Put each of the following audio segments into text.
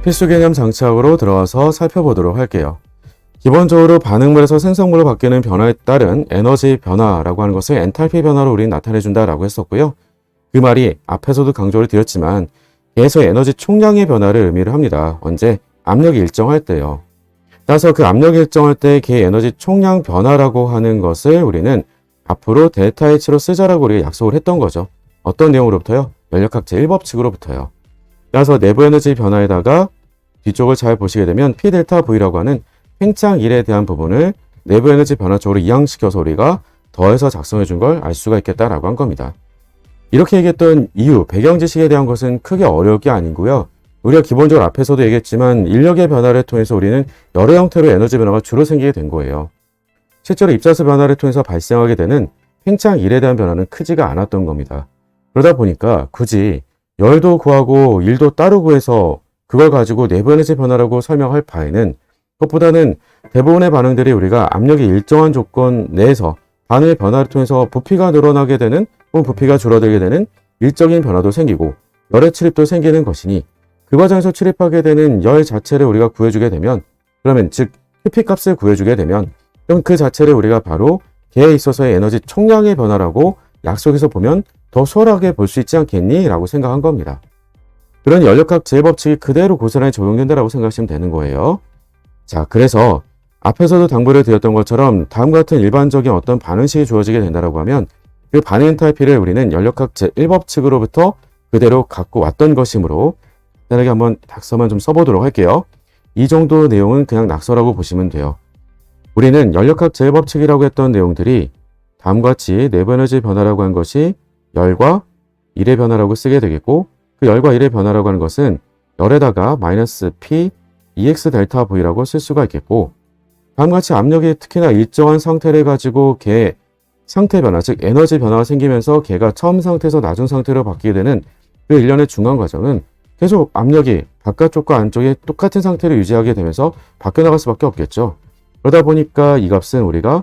필수 개념 장착으로 들어가서 살펴보도록 할게요. 기본적으로 반응물에서 생성물로 바뀌는 변화에 따른 에너지 변화라고 하는 것을 엔탈피 변화로 우리는 나타내준다라고 했었고요. 그 말이 앞에서도 강조를 드렸지만 계속 에너지 총량의 변화를 의미를 합니다. 언제? 압력이 일정할 때요. 따라서 그 압력이 일정할 때 그 에너지 총량 변화라고 하는 것을 우리는 앞으로 델타 H로 쓰자라고 우리가 약속을 했던 거죠. 어떤 내용으로부터요? 연력학 제1법칙으로부터요. 따라서 내부 에너지 변화에다가 뒤쪽을 잘 보시게 되면 P 델타 V라고 하는 팽창 1에 대한 부분을 내부 에너지 변화 쪽으로 이항시켜서 우리가 더해서 작성해 준 걸 알 수가 있겠다라고 한 겁니다. 이렇게 얘기했던 이유, 배경 지식에 대한 것은 크게 어려울 게 아니고요. 우리가 기본적으로 앞에서도 얘기했지만 인력의 변화를 통해서 우리는 여러 형태로 에너지 변화가 주로 생기게 된 거예요. 실제로 입자수 변화를 통해서 발생하게 되는 팽창 1에 대한 변화는 크지가 않았던 겁니다. 그러다 보니까 굳이 열도 구하고 일도 따로 구해서 그걸 가지고 내부 에너지 변화라고 설명할 바에는 그것보다는 대부분의 반응들이 우리가 압력이 일정한 조건 내에서 반응의 변화를 통해서 부피가 늘어나게 되는 혹은 부피가 줄어들게 되는 일적인 변화도 생기고 열의 출입도 생기는 것이니 그 과정에서 출입하게 되는 열 자체를 우리가 구해주게 되면 그러면 즉 QP 값을 구해주게 되면 그럼 그 자체를 우리가 바로 걔에 있어서의 에너지 총량의 변화라고 약속해서 보면 더 수월하게 볼 수 있지 않겠니? 라고 생각한 겁니다. 그런 연력학 제1법칙이 그대로 고스란히 적용된다라고 생각하시면 되는 거예요. 자, 그래서 앞에서도 당부를 드렸던 것처럼 다음 같은 일반적인 어떤 반응식이 주어지게 된다라고 하면 그 반응 엔탈피를 우리는 연력학 제1법칙으로부터 그대로 갖고 왔던 것이므로 간단하게 한번 낙서만 좀 써보도록 할게요. 이 정도 내용은 그냥 낙서라고 보시면 돼요. 우리는 연력학 제1법칙이라고 했던 내용들이 다음과 같이 내부 에너지 변화라고 한 것이 열과 일의 변화라고 쓰게 되겠고 그 열과 일의 변화라고 하는 것은 열에다가 마이너스 P EX 델타 V라고 쓸 수가 있겠고 다음과 같이 압력이 특히나 일정한 상태를 가지고 걔의 상태 변화, 즉 에너지 변화가 생기면서 걔가 처음 상태에서 낮은 상태로 바뀌게 되는 그 일련의 중간 과정은 계속 압력이 바깥쪽과 안쪽에 똑같은 상태를 유지하게 되면서 바뀌어 나갈 수밖에 없겠죠. 그러다 보니까 이 값은 우리가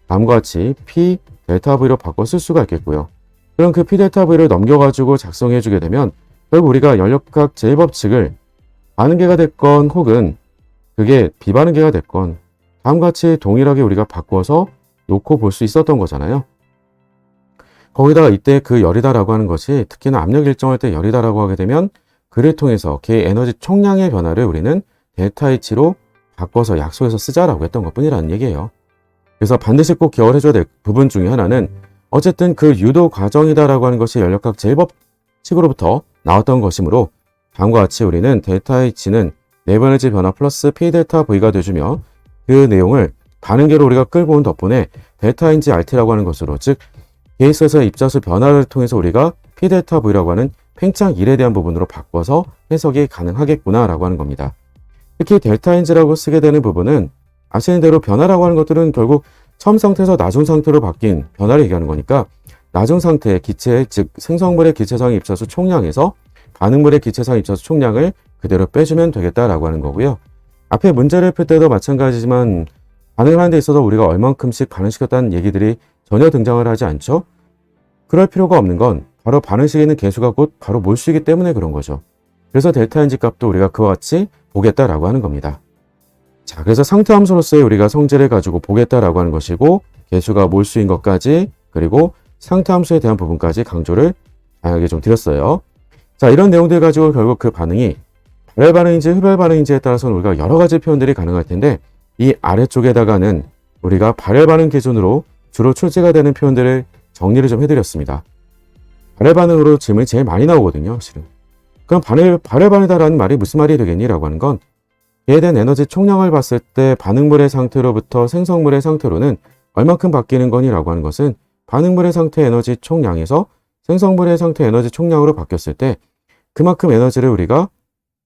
다음과 같이 P 델타 V로 바꿔 쓸 수가 있겠고요. 그럼 그 P 델타 V를 넘겨가지고 작성해 주게 되면 결국 우리가 연력학 제1법칙을 반응계가 됐건 혹은 그게 비반응계가 됐건 다음과 같이 동일하게 우리가 바꿔서 놓고 볼 수 있었던 거잖아요. 거기다가 이때 그 열이다라고 하는 것이 특히나 압력 일정할 때 열이다라고 하게 되면 그를 통해서 걔의 에너지 총량의 변화를 우리는 델타 H로 바꿔서 약속해서 쓰자라고 했던 것뿐이라는 얘기예요. 그래서 반드시 꼭 기억을 해줘야 될 부분 중에 하나는 어쨌든 그 유도 과정이다라고 하는 것이 연력학 제1법칙으로부터 나왔던 것이므로 다음과 같이 우리는 델타 H는 내부 에너지 변화 플러스 P 델타 V가 돼주며 그 내용을 반응계로 우리가 끌고 온 덕분에 델타인지 RT라고 하는 것으로 즉 케이스에서의 입자수 변화를 통해서 우리가 P 델타 V라고 하는 팽창 1에 대한 부분으로 바꿔서 해석이 가능하겠구나 라고 하는 겁니다. 특히 델타인지라고 쓰게 되는 부분은 아시는 대로 변화라고 하는 것들은 결국 처음 상태에서 낮은 상태로 바뀐 변화를 얘기하는 거니까 낮은 상태의 기체 즉 생성물의 기체상 입자수 총량에서 반응물의 기체상 입자수 총량을 그대로 빼주면 되겠다라고 하는 거고요. 앞에 문제를 풀 때도 마찬가지지만 반응을 하는 데 있어서 우리가 얼만큼씩 반응시켰다는 얘기들이 전혀 등장을 하지 않죠. 그럴 필요가 없는 건 바로 반응식에 있는 개수가 곧 바로 몰수이기 때문에 그런 거죠. 그래서 델타인지 값도 우리가 그와 같이 보겠다라고 하는 겁니다. 자, 그래서 상태 함수로서의 우리가 성질을 가지고 보겠다라고 하는 것이고 개수가 몰수인 것까지 그리고 상태 함수에 대한 부분까지 강조를 다양하게 좀 드렸어요. 자, 이런 내용들 가지고 결국 그 반응이 발열 반응인지 흡열 반응인지에 따라서는 우리가 여러 가지 표현들이 가능할 텐데 이 아래쪽에다가는 우리가 발열 반응 기준으로 주로 출제가 되는 표현들을 정리를 좀 해드렸습니다. 발열 반응으로 질문이 제일 많이 나오거든요, 실은. 그럼 발열 반응이다라는 말이 무슨 말이 되겠니? 라고 하는 건 이에 대한 에너지 총량을 봤을 때 반응물의 상태로부터 생성물의 상태로는 얼만큼 바뀌는 거니? 라고 하는 것은 반응물의 상태 에너지 총량에서 생성물의 상태 에너지 총량으로 바뀌었을 때 그만큼 에너지를 우리가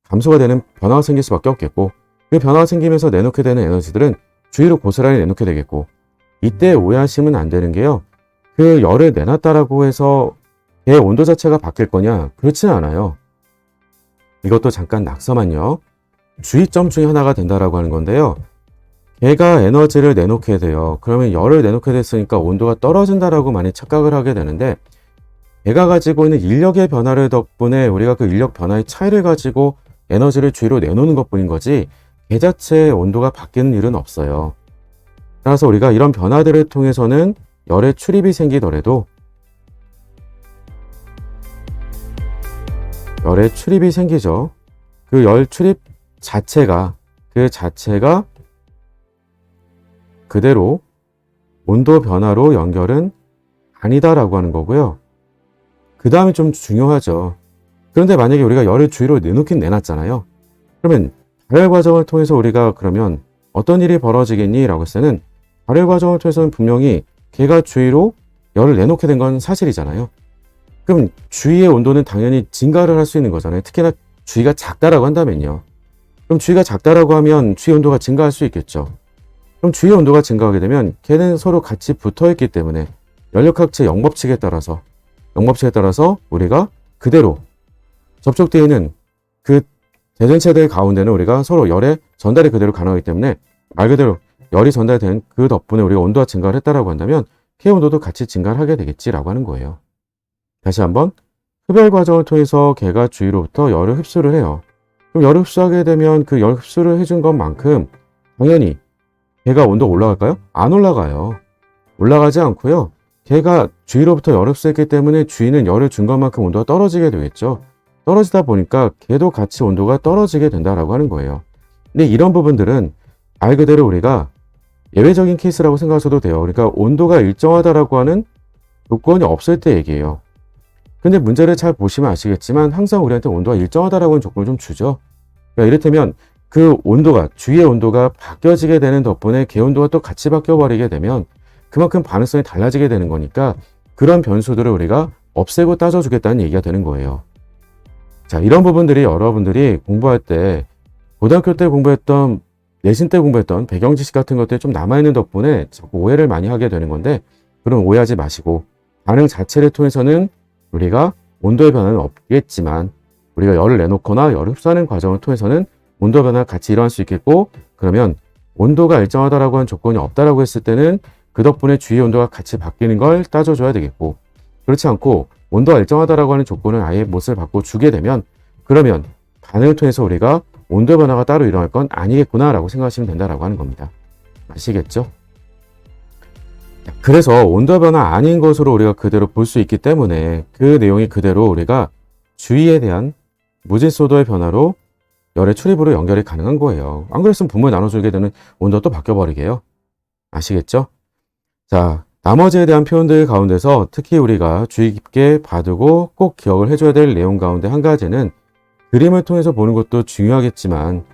감소가 되는 변화가 생길 수밖에 없겠고 그 변화가 생기면서 내놓게 되는 에너지들은 주위로 고스란히 내놓게 되겠고 이때 오해하시면 안 되는 게요. 그 열을 내놨다라고 해서 걔의 온도 자체가 바뀔 거냐? 그렇지는 않아요. 이것도 잠깐 낙서만요. 주의점 중에 하나가 된다라고 하는 건데요. 걔가 에너지를 내놓게 돼요. 그러면 열을 내놓게 됐으니까 온도가 떨어진다라고 많이 착각을 하게 되는데 걔가 가지고 있는 인력의 변화를 덕분에 우리가 그 인력 변화의 차이를 가지고 에너지를 주위로 내놓는 것뿐인 거지 개 자체의 온도가 바뀌는 일은 없어요. 따라서 우리가 이런 변화들을 통해서는 열의 출입이 생기더라도 열의 출입이 생기죠. 그 열 출입 자체가 그대로 온도 변화로 연결은 아니다라고 하는 거고요. 그 다음이 좀 중요하죠. 그런데 만약에 우리가 열을 주위로 내놓긴 내놨잖아요. 그러면 발열 과정을 통해서 우리가 그러면 어떤 일이 벌어지겠니? 라고 했을 때는 발열 과정을 통해서는 분명히 걔가 주위로 열을 내놓게 된 건 사실이잖아요. 그럼 주위의 온도는 당연히 증가를 할 수 있는 거잖아요. 특히나 주위가 작다라고 한다면요. 그럼 주위가 작다라고 하면 주위 온도가 증가할 수 있겠죠. 그럼 주위 온도가 증가하게 되면 걔는 서로 같이 붙어 있기 때문에 연력학체 0법칙에 따라서 우리가 그대로 접촉되어 있는 그 대전체들 가운데는 우리가 서로 열의 전달이 그대로 가능하기 때문에 말 그대로 열이 전달된 그 덕분에 우리가 온도가 증가를 했다라고 한다면 K 온도도 같이 증가를 하게 되겠지라고 하는 거예요. 다시 한번 흡열 과정을 통해서 걔가 주위로부터 열을 흡수를 해요. 그럼 열을 흡수하게 되면 그 열 흡수를 해준 것만큼 당연히 걔가 온도가 올라갈까요? 안 올라가요. 올라가지 않고요. 걔가 주위로부터 열을 흡수했기 때문에 주위는 열을 준 것만큼 온도가 떨어지게 되겠죠. 떨어지다 보니까 걔도 같이 온도가 떨어지게 된다라고 하는 거예요. 근데 이런 부분들은 말 그대로 우리가 예외적인 케이스라고 생각하셔도 돼요. 그러니까 온도가 일정하다라고 하는 조건이 없을 때 얘기예요. 근데 문제를 잘 보시면 아시겠지만 항상 우리한테 온도가 일정하다라고 하는 조건을 좀 주죠. 그러니까 이를테면 그 온도가 주위의 온도가 바뀌어지게 되는 덕분에 걔 온도가 또 같이 바뀌어버리게 되면 그만큼 반응성이 달라지게 되는 거니까 그런 변수들을 우리가 없애고 따져주겠다는 얘기가 되는 거예요. 자, 이런 부분들이 여러분들이 공부할 때 고등학교 때 공부했던 내신 때 공부했던 배경 지식 같은 것들이 좀 남아있는 덕분에 자꾸 오해를 많이 하게 되는 건데 그런 오해하지 마시고 반응 자체를 통해서는 우리가 온도의 변화는 없겠지만 우리가 열을 내놓거나 열을 흡수하는 과정을 통해서는 온도 변화가 같이 일어날 수 있겠고 그러면 온도가 일정하다라고 하는 조건이 없다라고 했을 때는 그 덕분에 주위 온도가 같이 바뀌는 걸 따져줘야 되겠고 그렇지 않고 온도가 일정하다라고 하는 조건을 아예 못을 바꿔주게 되면 그러면 반응을 통해서 우리가 온도 변화가 따로 일어날 건 아니겠구나 라고 생각하시면 된다라고 하는 겁니다. 아시겠죠? 그래서 온도 변화 아닌 것으로 우리가 그대로 볼 수 있기 때문에 그 내용이 그대로 우리가 주위에 대한 무질소도의 변화로 열의 출입으로 연결이 가능한 거예요. 안 그랬으면 분모에 나눠주게 되는 온도가 또 바뀌어버리게요. 아시겠죠? 자, 나머지에 대한 표현들 가운데서 특히 우리가 주의 깊게 봐두고 꼭 기억을 해줘야 될 내용 가운데 한 가지는 그림을 통해서 보는 것도 중요하겠지만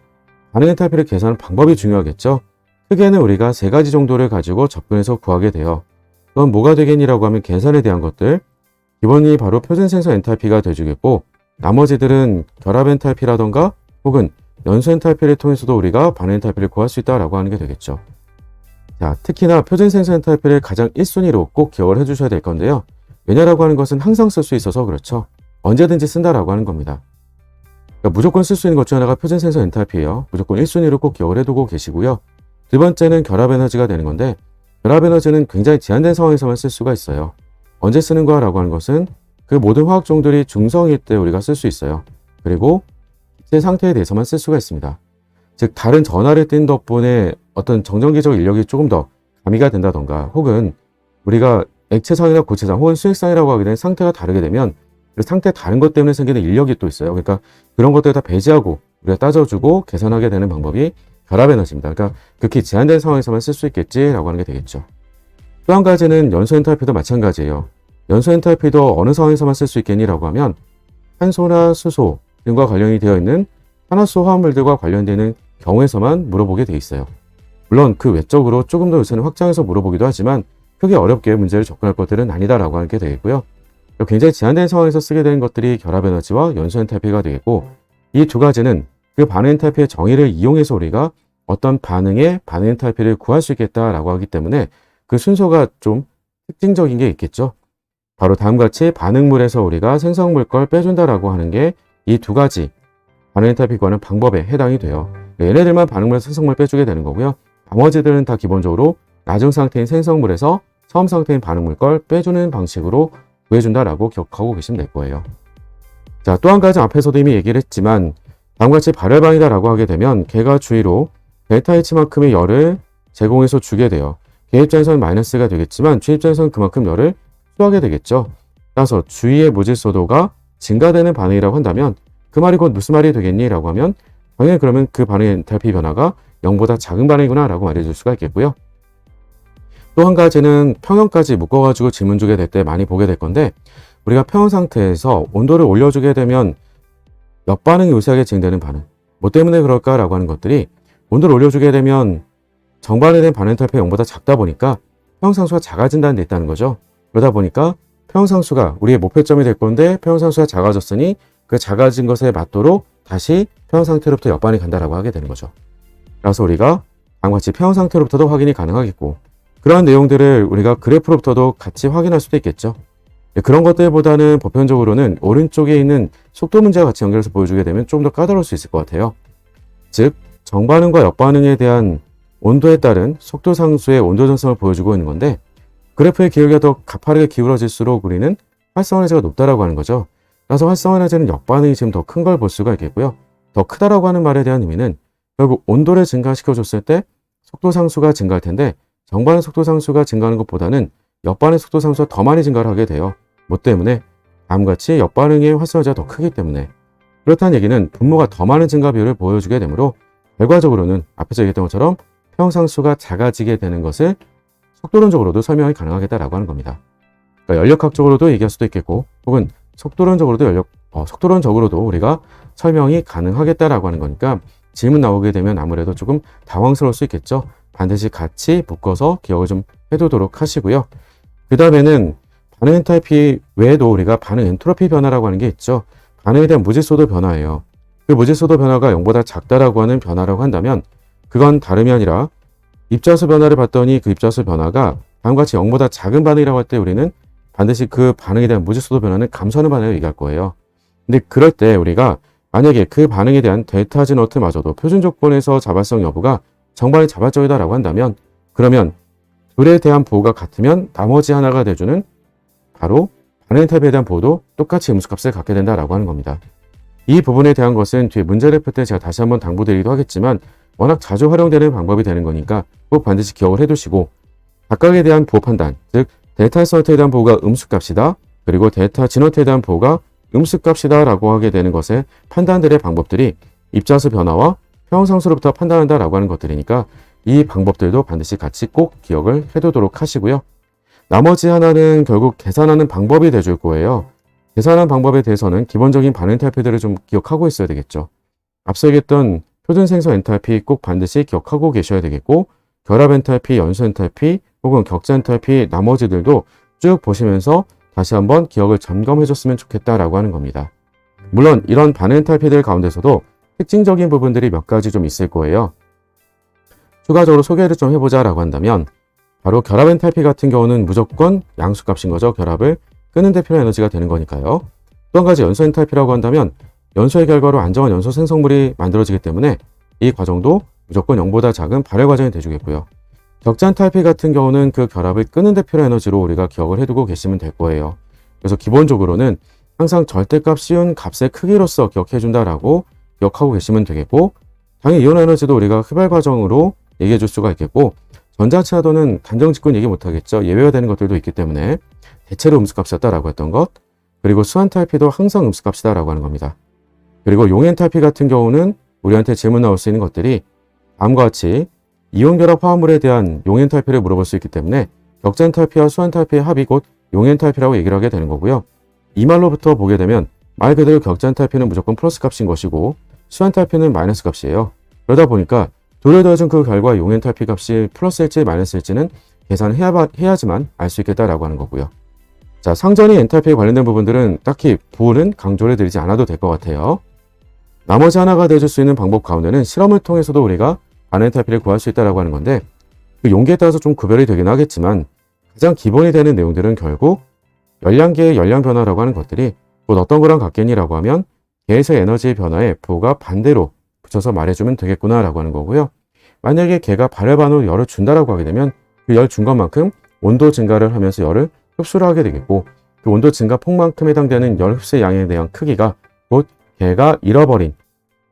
반응 엔탈피를 계산하는 방법이 중요하겠죠. 크게는 우리가 세 가지 정도를 가지고 접근해서 구하게 돼요. 그건 뭐가 되겠니라고 하면 계산에 대한 것들, 기본이 바로 표준 생성 엔탈피가 되주겠고 나머지들은 결합 엔탈피라던가 혹은 연소 엔탈피를 통해서도 우리가 반응 엔탈피를 구할 수 있다라고 하는 게 되겠죠. 자, 특히나 표준 생성 엔탈피를 가장 1순위로 꼭 기억을 해주셔야 될 건데요. 왜냐라고 하는 것은 항상 쓸 수 있어서 그렇죠. 언제든지 쓴다라고 하는 겁니다. 그러니까 무조건 쓸 수 있는 것 중 하나가 표준 생성 엔탈피예요. 무조건 1순위로 꼭 기억을 해두고 계시고요. 두 번째는 결합 에너지가 되는 건데 결합 에너지는 굉장히 제한된 상황에서만 쓸 수가 있어요. 언제 쓰는 거야 라고 하는 것은 그 모든 화학 종들이 중성일 때 우리가 쓸 수 있어요. 그리고 기체 상태에 대해서만 쓸 수가 있습니다. 즉 다른 전하를 띈 덕분에 어떤 정전기적 인력이 조금 더 가미가 된다던가 혹은 우리가 액체상이나 고체상 혹은 수액상이라고 하게 되는 상태가 다르게 되면 그 상태 다른 것 때문에 생기는 인력이 또 있어요. 그러니까 그런 것들을 다 배제하고 우리가 따져주고 계산하게 되는 방법이 결합 에너지입니다. 그러니까 극히 제한된 상황에서만 쓸 수 있겠지라고 하는 게 되겠죠. 또 한 가지는 연소 엔탈피도 마찬가지예요. 연소 엔탈피도 어느 상황에서만 쓸 수 있겠니라고 하면 탄소나 수소 등과 관련이 되어 있는 탄화수소 화합물들과 관련되는 경우에서만 물어보게 되어 있어요. 물론 그 외적으로 조금 더 요새는 확장해서 물어보기도 하지만 크게 어렵게 문제를 접근할 것들은 아니다라고 하는 게 되겠고요. 굉장히 제한된 상황에서 쓰게 되는 것들이 결합 에너지와 연소 엔탈피가 되겠고 이 두 가지는 그 반응 엔탈피의 정의를 이용해서 우리가 어떤 반응의 반응 엔탈피를 구할 수 있겠다라고 하기 때문에 그 순서가 좀 특징적인 게 있겠죠. 바로 다음과 같이 반응물에서 우리가 생성물 걸 빼준다라고 하는 게 이 두 가지 반응 엔탈피 구하는 방법에 해당이 돼요. 얘네들만 반응물에서 생성물 빼주게 되는 거고요. 나머지들은 다 기본적으로 나중 상태인 생성물에서 처음 상태인 반응물 걸 빼주는 방식으로 구해준다라고 기억하고 계시면 될 거예요. 자, 또 한 가지 앞에서도 이미 얘기를 했지만 다음과 같이 발열반이다라고 하게 되면 개가 주위로 델타 H만큼의 열을 제공해서 주게 돼요. 개 입장에서는 마이너스가 되겠지만 주 입장에서는 그만큼 열을 수하게 되겠죠. 따라서 주위의 무질서도가 증가되는 반응이라고 한다면 그 말이 곧 무슨 말이 되겠니? 라고 하면 당연히 그러면 그 반응의 엔탈피 변화가 0보다 작은 반응이구나 라고 말해줄 수가 있겠고요. 또 한 가지는 평형까지 묶어가지고 질문 주게 될 때 많이 보게 될 건데 우리가 평형 상태에서 온도를 올려주게 되면 역반응이 유사하게 진행되는 반응. 뭐 때문에 그럴까라고 하는 것들이 온도를 올려주게 되면 정반응에 대한 반응 엔탈피가 0보다 작다 보니까 평형상수가 작아진다는 데 있다는 거죠. 그러다 보니까 평형상수가 우리의 목표점이 될 건데 평형상수가 작아졌으니 그 작아진 것에 맞도록 다시 평형상태로부터 역반응이 간다라고 하게 되는 거죠. 그래서 우리가 다음과 같이 평형상태로부터도 확인이 가능하겠고 그러한 내용들을 우리가 그래프로부터도 같이 확인할 수도 있겠죠. 그런 것들보다는 보편적으로는 오른쪽에 있는 속도 문제와 같이 연결해서 보여주게 되면 좀 더 까다로울 수 있을 것 같아요. 즉 정반응과 역반응에 대한 온도에 따른 속도 상수의 온도 전성을 보여주고 있는 건데 그래프의 기울기가 더 가파르게 기울어질수록 우리는 활성 에너지가 높다라고 하는 거죠. 그래서 활성 에너지는 역반응이 지금 더 큰 걸 볼 수가 있겠고요. 더 크다라고 하는 말에 대한 의미는 결국 온도를 증가시켜줬을 때 속도 상수가 증가할 텐데 정반응 속도 상수가 증가하는 것보다는 역반응 속도 상수가 더 많이 증가를 하게 돼요. 뭐 때문에? 다음과 같이 역반응의 활성 에너지가 더 크기 때문에. 그렇다는 얘기는 분모가 더 많은 증가 비율을 보여주게 되므로 결과적으로는 앞에서 얘기했던 것처럼 평형상수가 작아지게 되는 것을 속도론적으로도 설명이 가능하겠다라고 하는 겁니다. 그러니까 연력학적으로도 얘기할 수도 있겠고 혹은 속도론적으로도 우리가 설명이 가능하겠다라고 하는 거니까 질문 나오게 되면 아무래도 조금 당황스러울 수 있겠죠. 반드시 같이 묶어서 기억을 좀 해두도록 하시고요. 그 다음에는 반응 엔탈피 외에도 우리가 반응 엔트로피 변화라고 하는 게 있죠. 반응에 대한 무질서도 변화예요. 그 무질서도 변화가 0보다 작다라고 하는 변화라고 한다면 그건 다름이 아니라 입자수 변화를 봤더니 그 입자수 변화가 다음과 같이 0보다 작은 반응이라고 할 때 우리는 반드시 그 반응에 대한 무질서도 변화는 감소하는 반응을 얘기할 거예요. 근데 그럴 때 우리가 만약에 그 반응에 대한 델타 G 너트마저도 표준 조건에서 자발성 여부가 정반응이 자발적이다라고 한다면 그러면 둘에 대한 보호가 같으면 나머지 하나가 돼주는 바로 반응 엔탈피에 대한 보호도 똑같이 음수값을 갖게 된다라고 하는 겁니다. 이 부분에 대한 것은 뒤에 문제를 풀 때 제가 다시 한번 당부드리기도 하겠지만 워낙 자주 활용되는 방법이 되는 거니까 꼭 반드시 기억을 해두시고 각각에 대한 보호 판단, 즉 델타 S 너트에 대한 보호가 음수값이다. 그리고 델타 G 너트에 대한 보호가 음수값이다 라고 하게 되는 것의 판단들의 방법들이 입자수 변화와 평형상수로부터 판단한다 라고 하는 것들이니까 이 방법들도 반드시 같이 꼭 기억을 해두도록 하시고요. 나머지 하나는 결국 계산하는 방법이 돼줄 거예요. 계산하는 방법에 대해서는 기본적인 반응 엔탈피들을 좀 기억하고 있어야 되겠죠. 앞서 얘기했던 표준 생성 엔탈피 꼭 반드시 기억하고 계셔야 되겠고 결합 엔탈피, 연소 엔탈피 혹은 격자 엔탈피 나머지들도 쭉 보시면서 다시 한번 기억을 점검해 줬으면 좋겠다라고 하는 겁니다. 물론 이런 반응 엔탈피들 가운데서도 특징적인 부분들이 몇 가지 좀 있을 거예요. 추가적으로 소개를 좀 해보자라고 한다면 바로 결합 엔탈피 같은 경우는 무조건 양수값인 거죠. 결합을 끄는 데 필요한 에너지가 되는 거니까요. 또 한 가지 연소 엔탈피라고 한다면 연소의 결과로 안정한 연소 생성물이 만들어지기 때문에 이 과정도 무조건 0보다 작은 발열 과정이 돼주겠고요. 격자 엔탈피 같은 경우는 그 결합을 끄는 데 필요한 에너지로 우리가 기억을 해두고 계시면 될 거예요. 그래서 기본적으로는 항상 절대값 씌운 값의 크기로서 기억해준다라고 기억하고 계시면 되겠고 당연히 이온 에너지도 우리가 흡열 과정으로 얘기해 줄 수가 있겠고 전자차도는 단정짓고는 얘기 못하겠죠. 예외가 되는 것들도 있기 때문에 대체로 음수값이었다라고 했던 것 그리고 수엔탈피도 항상 음수값이다라고 하는 겁니다. 그리고 용엔탈피 같은 경우는 우리한테 질문 나올 수 있는 것들이 다음과 같이 이온 결합 화합물에 대한 용엔탈피를 물어볼 수 있기 때문에 격자 엔탈피와 수엔탈피의 합이 곧 용엔탈피라고 얘기를 하게 되는 거고요. 이 말로부터 보게 되면 말 그대로 격자 엔탈피는 무조건 플러스 값인 것이고 수엔탈피는 마이너스 값이에요. 그러다 보니까 둘을 더해준 그 결과 용엔탈피 값이 플러스일지 마이너스일지는 계산해야지만 알 수 있겠다라고 하는 거고요. 자, 상전이 엔탈피에 관련된 부분들은 딱히 부호는 강조를 드리지 않아도 될 것 같아요. 나머지 하나가 돼줄 수 있는 방법 가운데는 실험을 통해서도 우리가 반응 엔탈피를 구할 수 있다고 하는 건데 그 용기에 따라서 좀 구별이 되긴 하겠지만 가장 기본이 되는 내용들은 결국 열량계의 열량 변화라고 하는 것들이 곧 어떤 거랑 같겠니라고 하면 계에서의 에너지의 변화에 부호가 반대로 붙여서 말해주면 되겠구나 라고 하는 거고요. 만약에 개가 발열반으로 열을 준다라고 하게 되면 그 열 준 것만큼 온도 증가를 하면서 열을 흡수를 하게 되겠고 그 온도 증가 폭만큼 해당되는 열 흡수의 양에 대한 크기가 곧 개가 잃어버린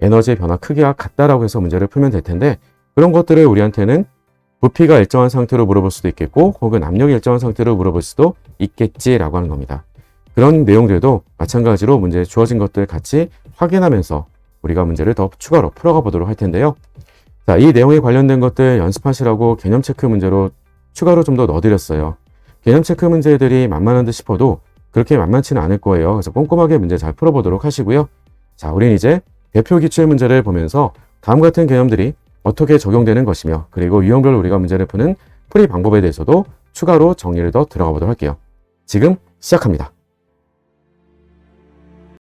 에너지 변화 크기와 같다라고 해서 문제를 풀면 될 텐데 그런 것들을 우리한테는 부피가 일정한 상태로 물어볼 수도 있겠고 혹은 압력이 일정한 상태로 물어볼 수도 있겠지라고 하는 겁니다. 그런 내용들도 마찬가지로 문제에 주어진 것들 같이 확인하면서 우리가 문제를 더 추가로 풀어가 보도록 할 텐데요. 자, 이 내용에 관련된 것들 연습하시라고 개념 체크 문제로 추가로 좀 더 넣어드렸어요. 개념 체크 문제들이 만만한 듯 싶어도 그렇게 만만치는 않을 거예요. 그래서 꼼꼼하게 문제 잘 풀어보도록 하시고요. 자, 우린 이제 대표 기출 문제를 보면서 다음 같은 개념들이 어떻게 적용되는 것이며 그리고 유형별로 우리가 문제를 푸는 풀이 방법에 대해서도 추가로 정리를 더 들어가 보도록 할게요. 지금 시작합니다.